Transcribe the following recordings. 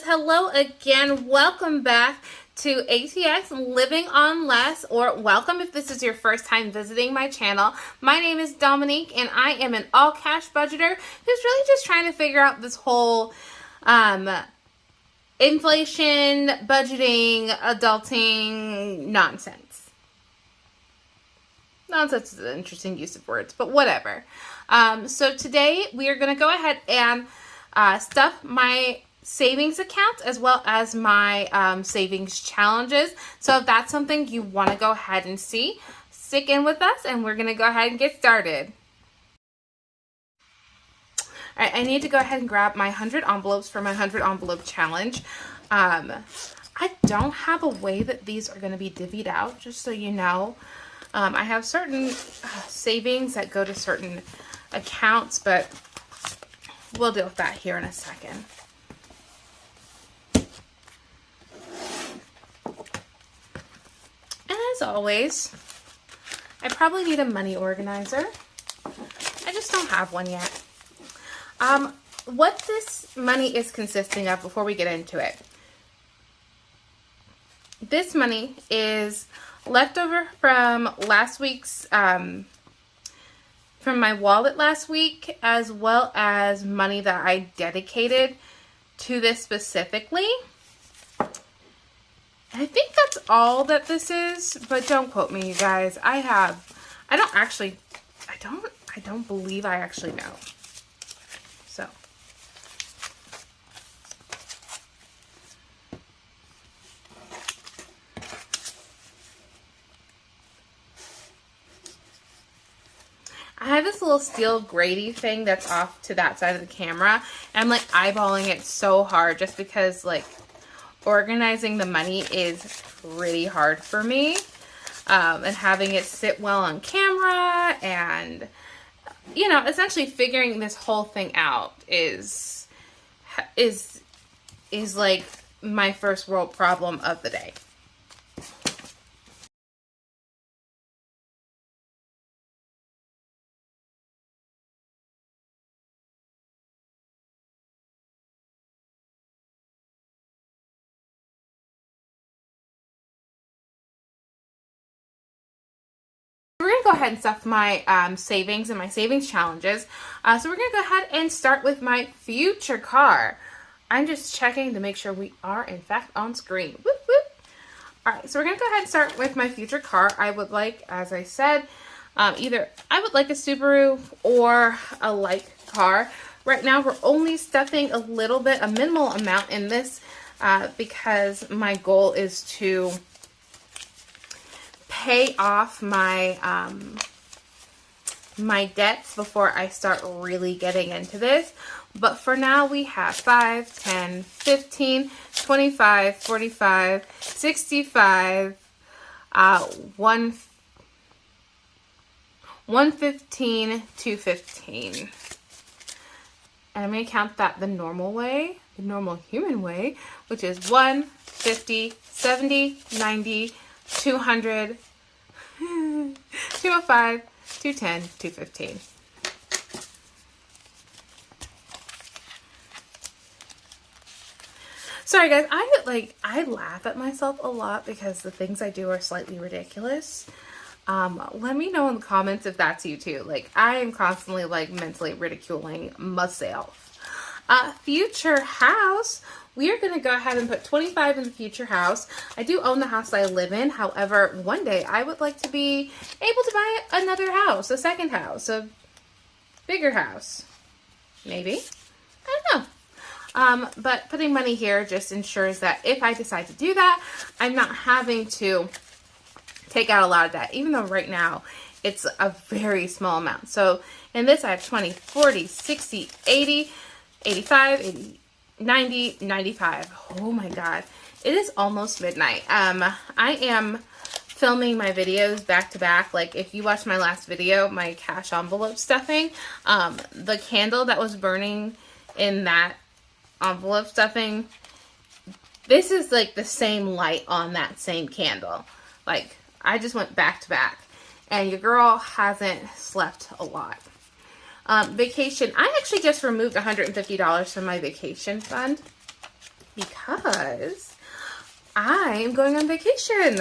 hello again. Welcome back to ATX Living on Less, or welcome if this is your first time visiting my channel. My name is Dominique and I am an all cash budgeter who's really just trying to figure out this whole inflation, budgeting, adulting nonsense. Nonsense is an interesting use of words, but whatever. So today we are going to go ahead and stuff my savings account as well as my savings challenges. So if that's something you want to go ahead and see, stick in with us and we're going to go ahead and get started. All right, I need to go ahead and grab my 100 envelopes for my 100 envelope challenge. I don't have a way that these are going to be divvied out, just so you know. I have certain savings that go to certain accounts, but we'll deal with that here in a second. And as always, I probably need a money organizer. I just don't have one yet. What this money is consisting of before we get into it. This money is leftover from last week's, from my wallet last week, as well as money that I dedicated to this specifically. I think that's all that this is, but don't quote me, you guys. I don't believe I actually know. So. I have this little steel Grady thing that's off to that side of the camera. And I'm like eyeballing it so hard just because like organizing the money is pretty hard for me. And having it sit well on camera and, you know, essentially figuring this whole thing out is like my first world problem of the day. We're going to go ahead and stuff my savings and my savings challenges. So we're going to go ahead and start with my future car. I'm just checking to make sure we are in fact on screen. Whoop, whoop. Alright, so we're going to go ahead and start with my future car. I would like, as I said, either I would like a Subaru or a light car. Right now we're only stuffing a little bit, a minimal amount in this because my goal is to pay off my my debts before I start really getting into this. But for now we have 5, 10, 15, 25, 45, 65, 115, 215. And I'm going to count that the normal way, the normal human way, which is 1, 50, 70, 90, 200, 205, 210, 215. Sorry guys, I laugh at myself a lot because the things I do are slightly ridiculous. Let me know in the comments if that's you too. Like, I am constantly like mentally ridiculing myself. Future house. We are going to go ahead and put 25 in the future house. I do own the house that I live in. However, one day I would like to be able to buy another house, a second house, a bigger house. Maybe. I don't know. But putting money here just ensures that if I decide to do that, I'm not having to take out a lot of debt, even though right now it's a very small amount. So in this, I have 20, 40, 60, 80, 85, 80, 90, 95. Oh my God. It is almost midnight. I am filming my videos back to back. Like if you watched my last video, my cash envelope stuffing, the candle that was burning in that envelope stuffing, this is like the same light on that same candle. Like I just went back to back and your girl hasn't slept a lot. Vacation. I actually just removed $150 from my vacation fund because I am going on vacation,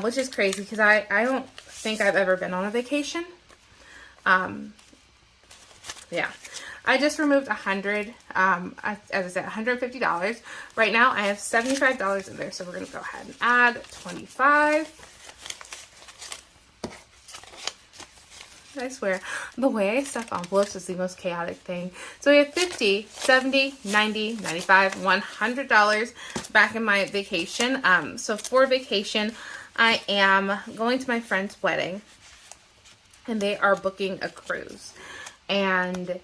which is crazy because I don't think I've ever been on a vacation. Yeah, I just removed $100, as I said, $150. Right now I have $75 in there, so we're going to go ahead and add 25. I swear, the way I stuff envelopes is the most chaotic thing. So we have $50, $70, $90, $95, $100 back in my vacation. So for vacation, I am going to my friend's wedding, and they are booking a cruise. And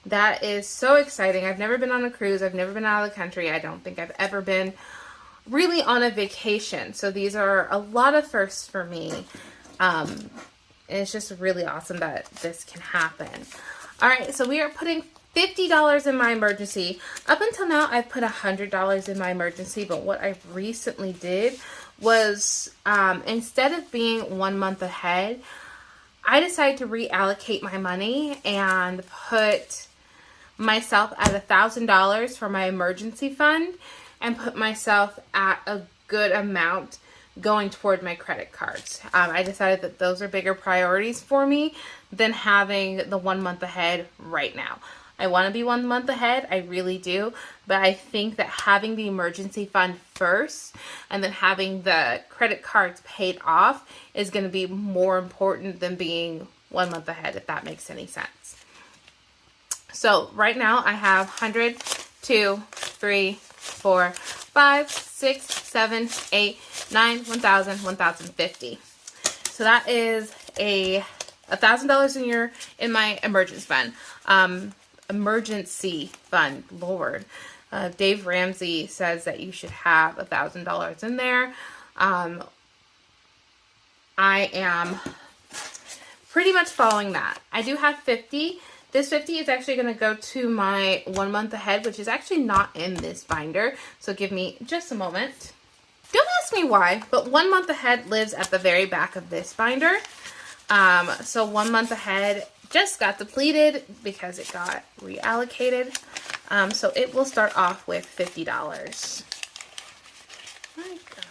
that is so exciting. I've never been on a cruise. I've never been out of the country. I don't think I've ever been really on a vacation. So these are a lot of firsts for me. And it's just really awesome that this can happen. All right, so we are putting $50 in my emergency. Up until now, I've put $100 in my emergency, but what I recently did was, instead of being 1 month ahead, I decided to reallocate my money and put myself at $1,000 for my emergency fund and put myself at a good amount going toward my credit cards. I decided that those are bigger priorities for me than having the 1 month ahead right now. I want to be 1 month ahead, I really do, but I think that having the emergency fund first and then having the credit cards paid off is going to be more important than being 1 month ahead, if that makes any sense. So right now I have 100, 2, 3, 4, 5, 6, 7, 8, 9, 1,000, 1,050. So that is $1,000 in my emergency fund. Lord, Dave Ramsey says that you should have $1,000 in there. I am pretty much following that. I do have 50. This 50 is actually going to go to my 1 month ahead, which is actually not in this binder. So give me just a moment. Don't ask me why, but 1 month ahead lives at the very back of this binder. So 1 month ahead just got depleted because it got reallocated. So it will start off with $50. My God.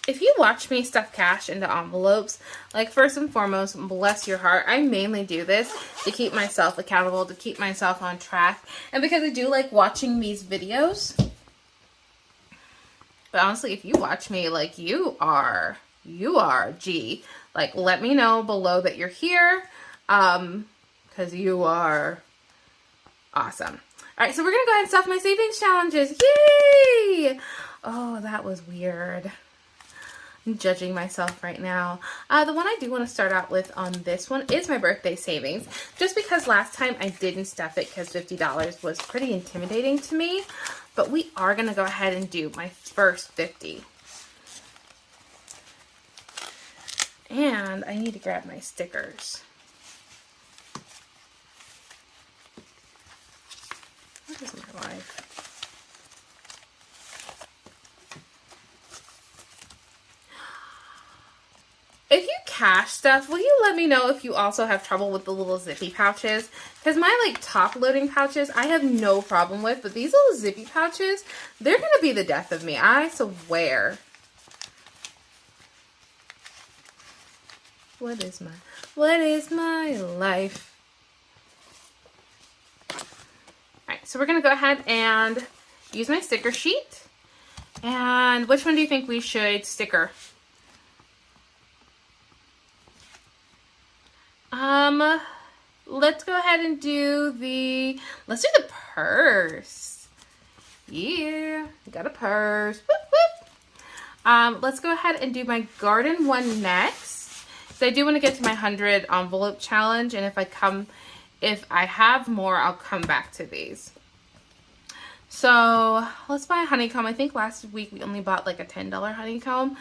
If you watch me stuff cash into envelopes, like, first and foremost, bless your heart, I mainly do this to keep myself accountable, to keep myself on track, and because I do like watching these videos. But honestly, if you watch me, like, you are G. Like, let me know below that you're here, because you are awesome. All right, so we're going to go ahead and stuff my savings challenges. Yay! Oh, that was weird. I'm judging myself right now. The one I do want to start out with on this one is my birthday savings. Just because last time I didn't stuff it because $50 was pretty intimidating to me. But we are going to go ahead and do my first 50. And I need to grab my stickers. What is my life? If you cash stuff, will you let me know if you also have trouble with the little zippy pouches? Because my, like, top loading pouches, I have no problem with. But these little zippy pouches, they're going to be the death of me. I swear. What is my life? Alright, so we're going to go ahead and use my sticker sheet. And which one do you think we should sticker? Let's go ahead and let's do the purse. Yeah, got a purse. Whoop, whoop. Let's go ahead and do my garden one next. So I do want to get to my 100 envelope challenge, and if I have more, I'll come back to these. So let's buy a honeycomb. I think last week we only bought like a $10 honeycomb. Do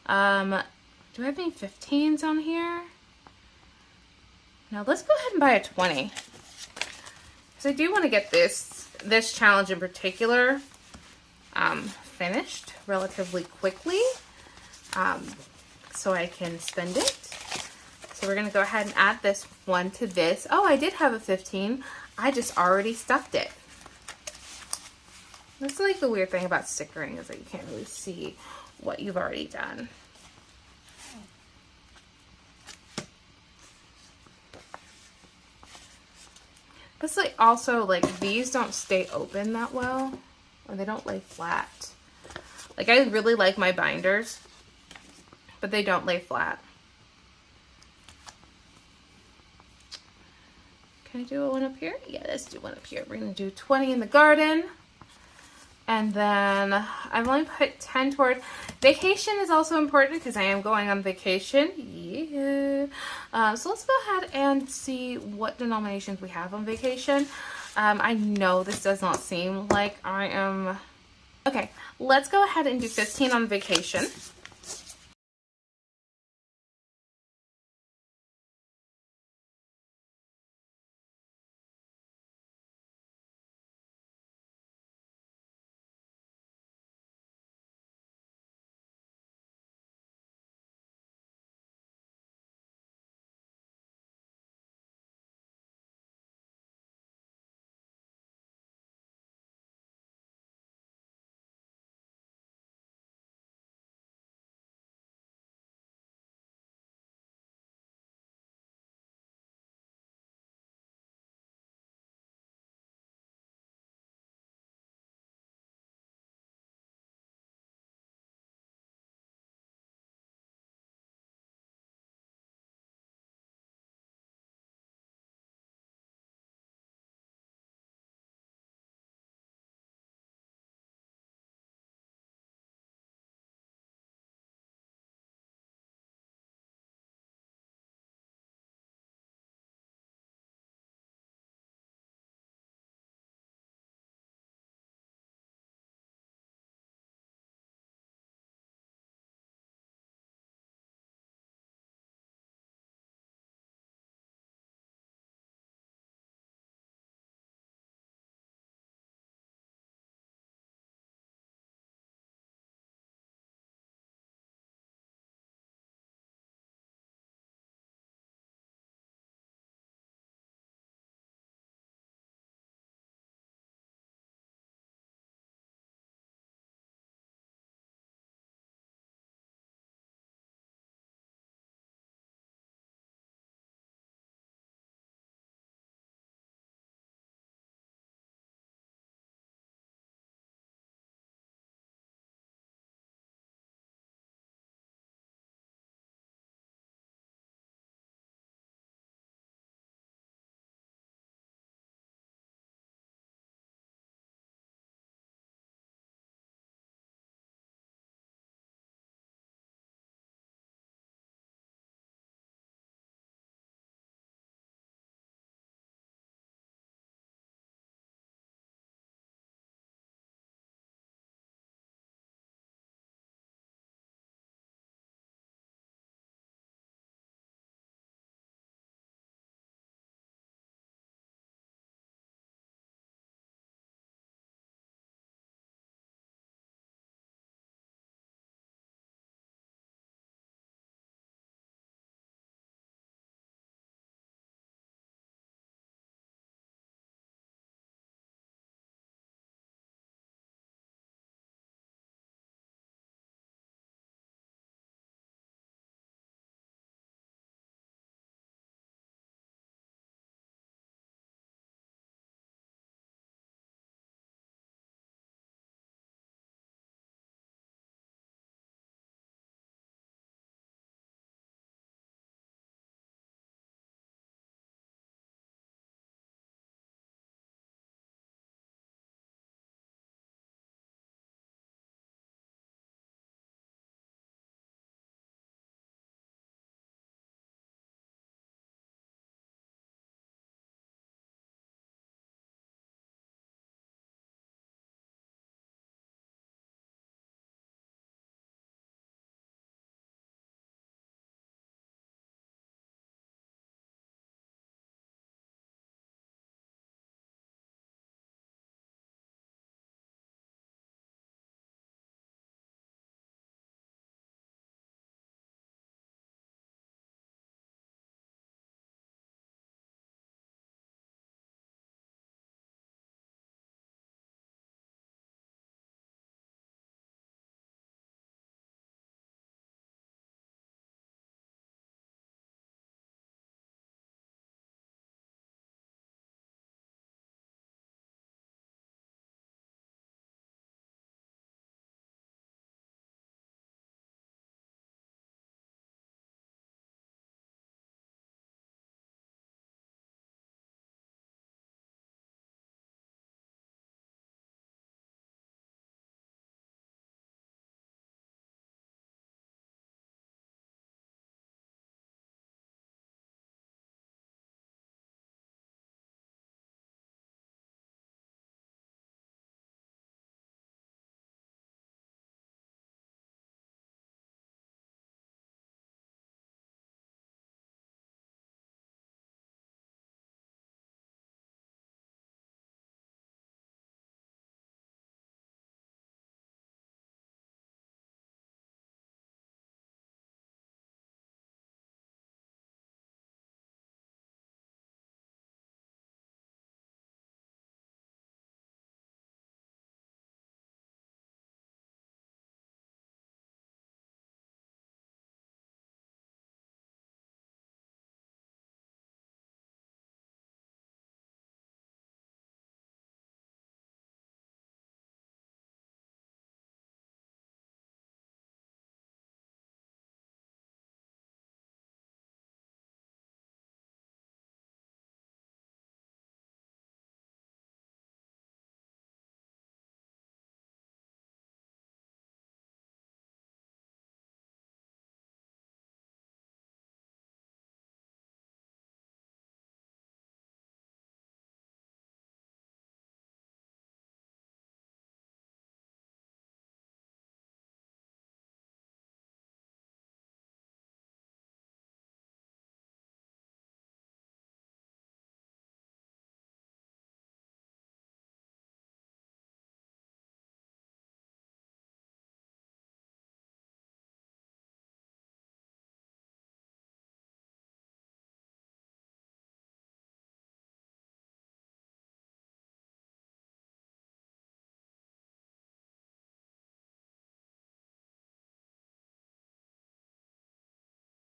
I have any 15s on here? Now let's go ahead and buy a 20. Because I do want to get this challenge in particular finished relatively quickly. So I can spend it. So we're going to go ahead and add this one to this. Oh, I did have a 15. I just already stuffed it. That's like the weird thing about stickering is that you can't really see what you've already done. This like also like these don't stay open that well, or they don't lay flat. Like I really like my binders, but they don't lay flat. Can I do one up here? Yeah, let's do one up here. We're gonna do 20 in the garden. And then I've only put 10 toward vacation is also important because I am going on vacation. Yeah. So let's go ahead and see what denominations we have on vacation. I know this does not seem like I am. Okay, let's go ahead and do 15 on vacation.